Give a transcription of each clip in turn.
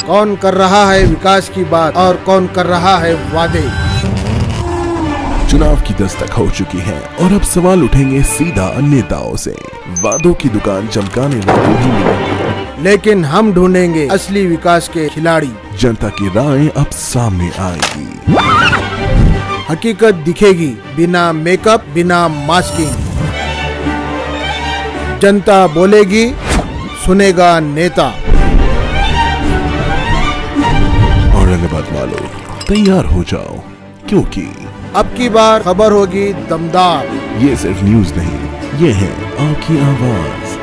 कौन कर रहा है विकास की बात और कौन कर रहा है वादे। चुनाव की दस्तक हो चुकी है और अब सवाल उठेंगे सीधा नेताओं से। वादों की दुकान चमकाने वाले भी मिलेंगे, लेकिन हम ढूंढेंगे असली विकास के खिलाड़ी। जनता की राय अब सामने आएगी, हकीकत दिखेगी बिना मेकअप बिना मास्किंग। जनता बोलेगी, सुनेगा नेता। औरंगाबाद वालों तैयार हो जाओ, क्योंकि अब की बार खबर होगी दमदार। ये सिर्फ न्यूज नहीं, ये है आपकी आवाज।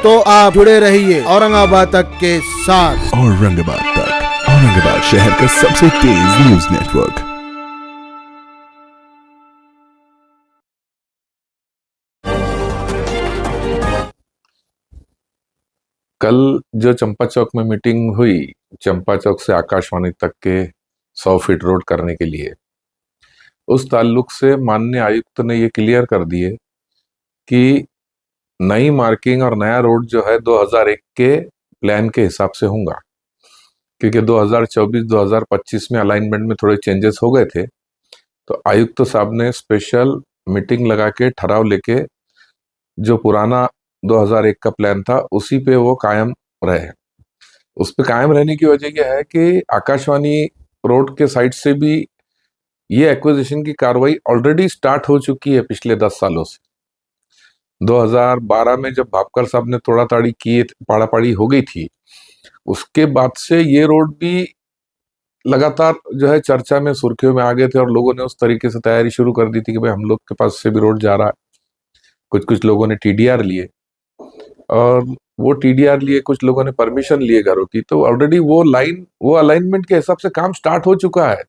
तो आप जुड़े रहिए औरंगाबाद तक के साथ। औरंगाबाद तक, औरंगाबाद शहर का सबसे तेज न्यूज नेटवर्क। कल जो चंपा चौक में मीटिंग हुई, चंपा चौक से आकाशवाणी तक के 100 फीट रोड करने के लिए, उस ताल्लुक से माननीय आयुक्त ने ये क्लियर कर दिए कि नई मार्किंग और नया रोड जो है 2001 के प्लान के हिसाब से होगा, क्योंकि 2024-2025 में अलाइनमेंट में थोड़े चेंजेस हो गए थे। तो आयुक्त साहब ने स्पेशल मीटिंग लगा के ठहराव लेके जो पुराना 2001 का प्लान था उसी पे वो कायम रहे। उस पे कायम रहने की वजह यह है कि आकाशवाणी रोड के साइड से भी ये एक्विजिशन की कार्रवाई ऑलरेडी स्टार्ट हो चुकी है पिछले 10 सालों से। 2012 में जब भापकर साहब ने तोड़ा ताड़ी की, पाड़ा हो गई थी, उसके बाद से ये रोड भी लगातार जो है चर्चा में, सुर्खियों में आ गए थे और लोगों ने उस तरीके से तैयारी शुरू कर दी थी कि भाई हम लोग के पास से भी रोड जा रहा है। कुछ लोगों ने टीडीआर लिए और वो टीडीआर लिए, कुछ लोगों ने परमिशन लिए घरों की। तो ऑलरेडी वो लाइन, वो अलाइनमेंट के हिसाब से काम स्टार्ट हो चुका है,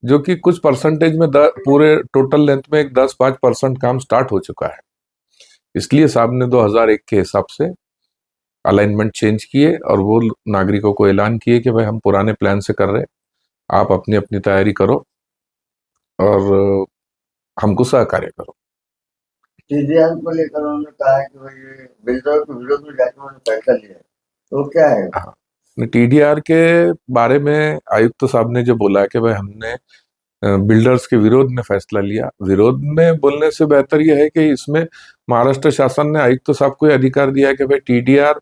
जो कि कुछ परसेंटेज में पूरे टोटल लेंथ में एक 10-5% काम स्टार्ट हो चुका है। इसलिए साहब ने 2001 के हिसाब से अलाइनमेंट चेंज किए और वो नागरिकों को ऐलान किए कि भाई हम पुराने प्लान से कर रहे, आप अपनी अपनी तैयारी करो और हमको सहकार्य करो। टीडीआर को लेकर उन्होंने कहा है कि भाई बिल्डर के विरोध में जाकर उन्होंने फैसला लिया है, तो क्या है? हाँ, टीडीआर के बारे में आयुक्त साहब ने जो बोला है कि भाई हमने बिल्डर्स के विरोध में फैसला लिया। विरोध में बोलने से बेहतर यह है कि इसमें महाराष्ट्र शासन ने आयुक्त साहब को अधिकार दिया है कि भाई टीडीआर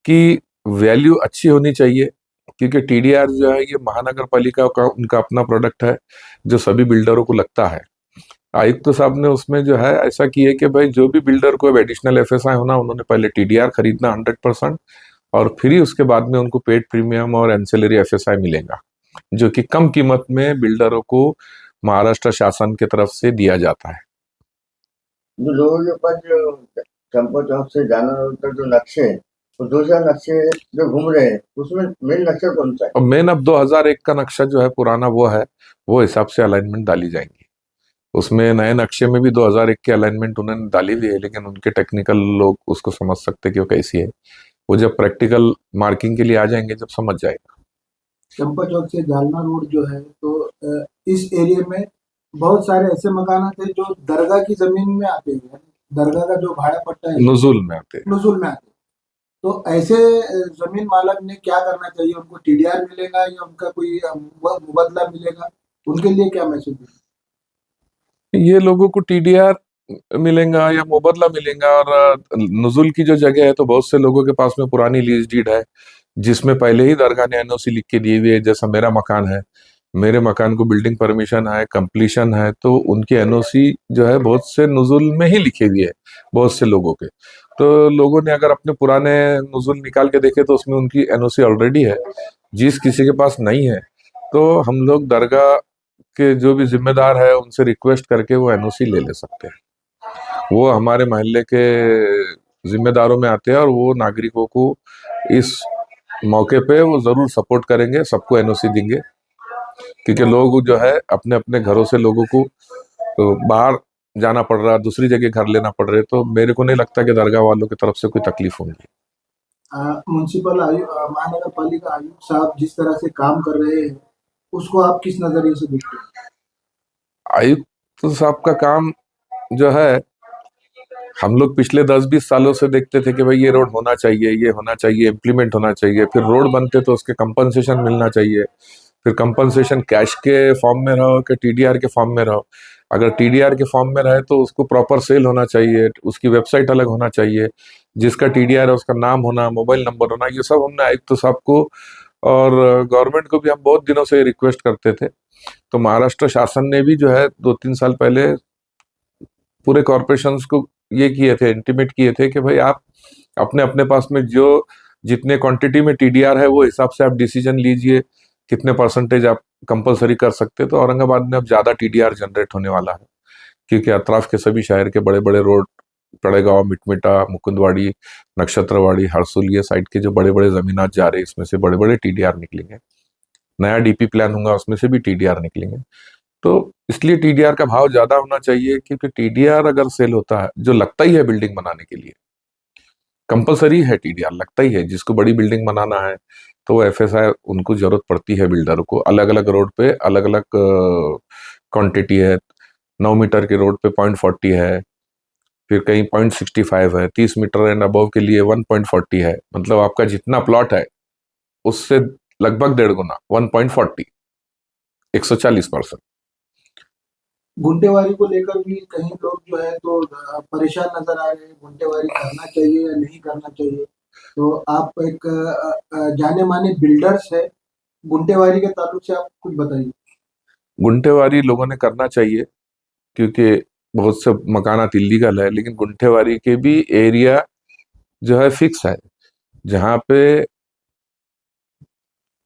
की वैल्यू अच्छी होनी चाहिए, क्योंकि टीडीआर जो है ये महानगर पालिका का उनका अपना प्रोडक्ट है जो सभी बिल्डरों को लगता है। आयुक्त साहब ने उसमें जो है ऐसा किया कि भाई जो भी बिल्डर को एडिशनल एफएसआई होना, उन्होंने पहले टीडीआर खरीदना 100% और फिर ही उसके बाद में उनको पेड प्रीमियम और एंसेलरी एफएसआई मिलेगा, जो कि कम कीमत में बिल्डरों को महाराष्ट्र शासन की तरफ से दिया जाता है। जो लोगों के पास जो चंपा चौक से जाना रोड का जो नक्शे है, तो दूसरा नक्शे जो घूम रहे हैं उसमें मेन नक्शा कौन सा है? और मेन अब 2001 का नक्शा जो है पुराना वो है, वो हिसाब से अलाइनमेंट डाली जाएंगी। उसमें नए नक्शे में भी 2001 की अलाइनमेंट उन्होंने डाली हुई है, लेकिन उनके टेक्निकल लोग उसको समझ सकते कि वो कैसी है। वो जब प्रैक्टिकल मार्किंग के लिए आ जाएंगे जब समझ जाएगा। चंपा चौक से जालना रोड जो है, तो इस एरिया में बहुत सारे ऐसे मकान थे जो दरगाह की जमीन में आते हैं, दरगाह का जो भाड़ा पट्टा है नुजुल में आते हैं। नुजुल में आते हैं। तो ऐसे जमीन मालक ने क्या करना चाहिए? उनको टीडीआर मिलेगा या उनका कोई मुबदला मिलेगा? उनके लिए क्या मैसेज है? ये लोगों को टीडीआर मिलेगा या मुबदला मिलेगा। और नुजुल की जो जगह है, तो बहुत से लोगों के पास में पुरानी लीज डीड है जिसमें पहले ही दरगाह ने एनओसी लिख के दी हुई है। जैसा मेरा मकान है, मेरे मकान को बिल्डिंग परमिशन है, कंप्लीशन है, तो उनकी एनओसी जो है बहुत से नुजुल में ही लिखी हुई है बहुत से लोगों के। तो लोगों ने अगर अपने पुराने नुजुल निकाल के देखे तो उसमें उनकी एनओसी ऑलरेडी है। जिस किसी के पास नहीं है तो हम लोग दरगाह के जो भी जिम्मेदार है उनसे रिक्वेस्ट करके वो एनओसी ले ले सकते हैं। वो हमारे मोहल्ले के जिम्मेदारों में आते हैं और वो नागरिकों को इस मौके पे वो जरूर सपोर्ट करेंगे, सबको एनओसी देंगे। क्योंकि लोग जो है अपने अपने घरों से लोगों को तो बाहर जाना पड़ रहा, दूसरी जगह घर लेना पड़ रहे, तो मेरे को नहीं लगता कि दरगाह वालों की तरफ से कोई तकलीफ होगी। म्युनिसिपल महानगर पालिका आयुक्त साहब जिस तरह से काम कर रहे हैं, उसको आप किस नजरिए से देखते हैं? आयुक्त साहब का काम जो है हम लोग पिछले 10-20 सालों से देखते थे कि भाई ये रोड होना चाहिए, ये होना चाहिए, इम्प्लीमेंट होना चाहिए, फिर रोड बनते तो उसके कंपनसेशन मिलना चाहिए, फिर कंपनसेशन कैश के फॉर्म में रहो कि टीडीआर के फॉर्म में रहो। अगर टीडीआर के फॉर्म में रहे तो उसको प्रॉपर सेल होना चाहिए, उसकी वेबसाइट अलग होना चाहिए, जिसका टीडीआर है उसका नाम होना, मोबाइल नंबर होना, ये सब हमने आयुक्त साहब को और गवर्नमेंट को भी हम बहुत दिनों से रिक्वेस्ट करते थे। तो महाराष्ट्र शासन ने भी जो है 2-3 साल पहले पूरे कॉरपोरेशंस को ये किए थे, इंटीमेट किए थे कि भाई आप अपने अपने पास में जो जितने क्वांटिटी में टीडीआर है वो हिसाब से आप डिसीजन लीजिए, कितने परसेंटेज आप कंपलसरी कर सकते। तो औरंगाबाद में अब ज्यादा टीडीआर जनरेट होने वाला है, क्योंकि अतराफ के सभी शहर के बड़े बड़े रोड, तड़ेगांव, मिटमिटा, मुकुंदवाड़ी, नक्षत्रवाड़ी, हरसुल, ये साइड के जो बड़े बड़े जमीनात जा रहे हैं इसमें से बड़े बड़े टीडीआर निकलेंगे। नया डीपी प्लान होगा उसमें से भी टीडीआर निकलेंगे। तो इसलिए टीडीआर का भाव ज्यादा होना चाहिए, क्योंकि टीडीआर अगर सेल होता है, जो लगता ही है बिल्डिंग बनाने के लिए, कंपलसरी है टीडीआर, लगता ही है। जिसको बड़ी बिल्डिंग बनाना है तो वो एफएसआई उनको जरूरत पड़ती है, बिल्डर को। अलग अलग रोड पे अलग अलग क्वांटिटी है। 9 मीटर के रोड पे 0.40 है, फिर कहीं 0.65 है, 30 मीटर एंड अबव के लिए 1.40 है। मतलब आपका जितना प्लॉट है उससे लगभग 1.5 गुना, 1.40, 140%। गुंटेवारी को लेकर भी कहीं लोग जो है तो परेशान नजर आ रहे हैं, गुंटेवारी करना चाहिए या नहीं करना चाहिए। तो आप एक जाने माने बिल्डर्स है, गुंटेवारी के ताल्लुक से आप कुछ बताइए। गुंठेवारी लोगों ने करना चाहिए, क्योंकि बहुत से मकानात इलीगल है, लेकिन गुंठेवारी के भी एरिया जो है फिक्स है, जहाँ पे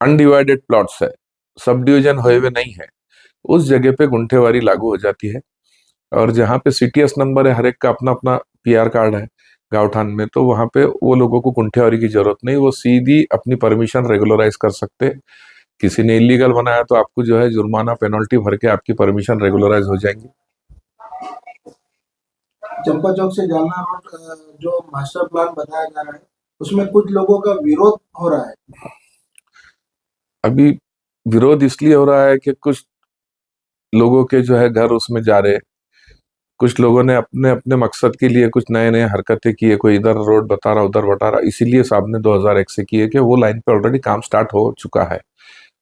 अनडिवाइडेड प्लॉट्स है, सब डिवीजन हुए हुए नहीं है, उस जगह पे गुंठेवारी लागू हो जाती है। और जहाँ पे सीटीएस नंबर है, हर एक का अपना अपना पीआर कार्ड है गाँवठान में, तो वहां पे वो लोगों को गुंठेवारी की जरूरत नहीं, वो सीधी अपनी परमिशन रेगुलराइज कर सकते। किसी ने इलीगल बनाया तो आपको जो है जुर्माना, पेनल्टी भर के आपकी परमिशन रेगुलराइज हो जाएंगी। चंपा चौक से जालना रोड जो मास्टर प्लान बताया जा रहा है, उसमें कुछ लोगों का विरोध हो रहा है। अभी विरोध इसलिए हो रहा है कि कुछ लोगों के जो है घर उसमें जा रहे, कुछ लोगों ने अपने अपने मकसद के लिए कुछ नए नए हरकतें की है, कोई इधर रोड बता रहा उधर बता रहा। इसीलिए साहब ने 2001 से की है कि वो लाइन पे ऑलरेडी काम स्टार्ट हो चुका है,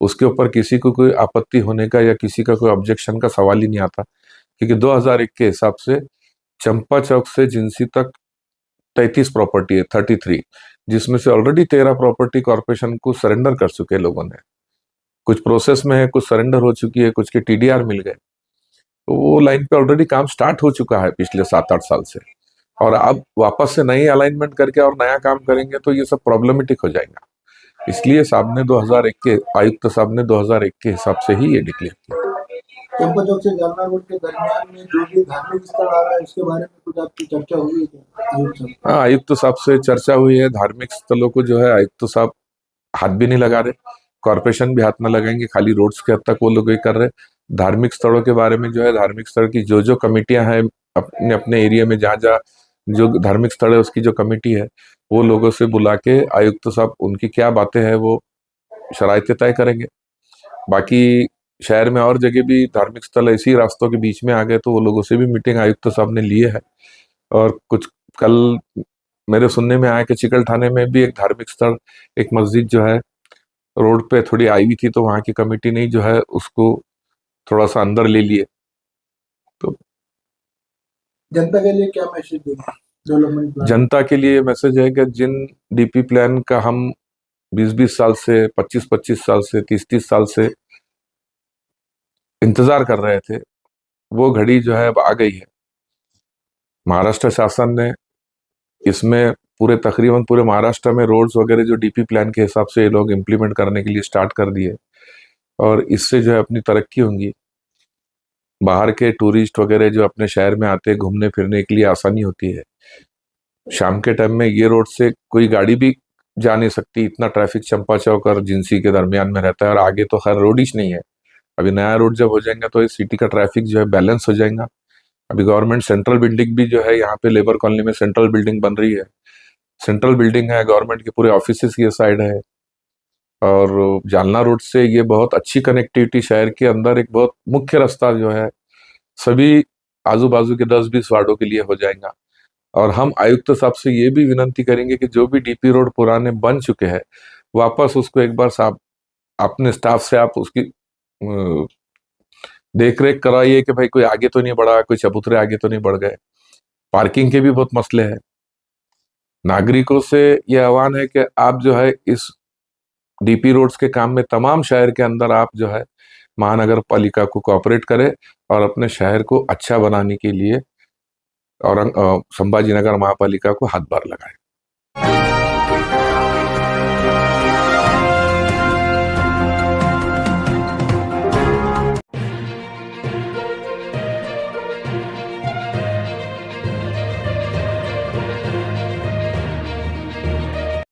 उसके ऊपर किसी को कोई आपत्ति होने का या किसी का कोई ऑब्जेक्शन का सवाल ही नहीं आता। क्योंकि 2001 के हिसाब से चंपा चौक से जिंसी तक 33 प्रॉपर्टी है, 33, जिसमें से ऑलरेडी 13 प्रॉपर्टी कॉर्पोरेशन को सरेंडर कर चुके हैं लोगों ने। कुछ प्रोसेस में है, कुछ सरेंडर हो चुकी है, कुछ के टीडीआर मिल गए। तो वो लाइन पे ऑलरेडी काम स्टार्ट हो चुका है पिछले 7-8 साल से। और अब वापस से नई अलाइनमेंट करके और नया काम करेंगे तो ये सब प्रॉब्लमेटिक हो जाएगा। इसलिए साहब ने 2001 के आयुक्त साहब ने 2001 के हिसाब से ही ये डिक्लेयर किया। चंपा चौक से जालना रोड के दरमियान में जो भी धार्मिक स्थल आ रहा है, उसके बारे में कुछ आपकी चर्चा हुई है क्या आयुक्त साहब? हाँ, आयुक्त साहब से चर्चा हुई है। धार्मिक स्थलों को जो है आयुक्त साहब हाथ भी नहीं लगा रहे, कॉर्पोरेशन भी हाथ में लगाएंगे, खाली रोड्स के हद तक वो लोग ये कर रहे। धार्मिक स्थलों के बारे में जो है, धार्मिक स्थल की जो जो कमेटियां हैं अपने अपने एरिया में, जहाँ जहाँ जो धार्मिक स्थल है उसकी जो कमेटी है, वो लोगों से बुला के आयुक्त साहब उनकी क्या बातें हैं वो शरायतें तय करेंगे। बाकी शहर में और जगह भी धार्मिक स्थल ऐसे ही रास्तों के बीच में आ गए तो वो लोगों से भी मीटिंग आयुक्त साहब ने लिए है। और कुछ कल मेरे सुनने में आया कि चिकल थाने में भी एक धार्मिक स्थल, एक मस्जिद जो है रोड पे थोड़ी आई हुई थी, तो वहां की कमेटी ने जो है उसको थोड़ा सा अंदर ले लिए। तो जनता के लिए क्या मैसेज देंगे डेवलपमेंट प्लान? जनता के लिए मैसेज है कि जिन डीपी प्लान का हम 20-20 साल से, 25-25 साल से, 30-30 साल से इंतजार कर रहे थे, वो घड़ी जो है अब आ गई है। महाराष्ट्र शासन ने इसमें तकरीबन पूरे महाराष्ट्र में रोड्स वगैरह जो डीपी प्लान के हिसाब से ये लोग इम्प्लीमेंट करने के लिए स्टार्ट कर दिए, और इससे जो है अपनी तरक्की होंगी। बाहर के टूरिस्ट वगैरह जो अपने शहर में आते हैं घूमने फिरने के लिए आसानी होती है। शाम के टाइम में ये रोड से कोई गाड़ी भी जा नहीं सकती, इतना ट्रैफिक चंपा चौक और जिंसी के दरमियान में रहता है। और आगे तो खैर रोड ही नहीं है। अभी नया रोड जब हो जाएगा तो इस सिटी का ट्रैफिक जो है बैलेंस हो जाएगा। अभी गवर्नमेंट सेंट्रल बिल्डिंग भी जो है, यहाँ पे लेबर कॉलोनी में सेंट्रल बिल्डिंग बन रही है, सेंट्रल बिल्डिंग है, गवर्नमेंट के पूरे ऑफिसेस ये साइड है। और जालना रोड से ये बहुत अच्छी कनेक्टिविटी, शहर के अंदर एक बहुत मुख्य रास्ता जो है सभी आजू बाजू के 10-20 वार्डों के लिए हो जाएगा। और हम आयुक्त साहब से ये भी विनंती करेंगे कि जो भी डीपी रोड पुराने बन चुके हैं वापस उसको एक बार साहब अपने स्टाफ से आप उसकी देख रेख कराइए कि भाई कोई आगे तो नहीं बढ़ा, कोई चबूतरे आगे तो नहीं बढ़ गए। पार्किंग के भी बहुत मसले हैं। नागरिकों से यह आह्वान है कि आप जो है इस डीपी रोड्स के काम में तमाम शहर के अंदर आप जो है महानगर पालिका को कोऑपरेट करें और अपने शहर को अच्छा बनाने के लिए और संभाजी नगर महापालिका को हाथ बार लगाएं।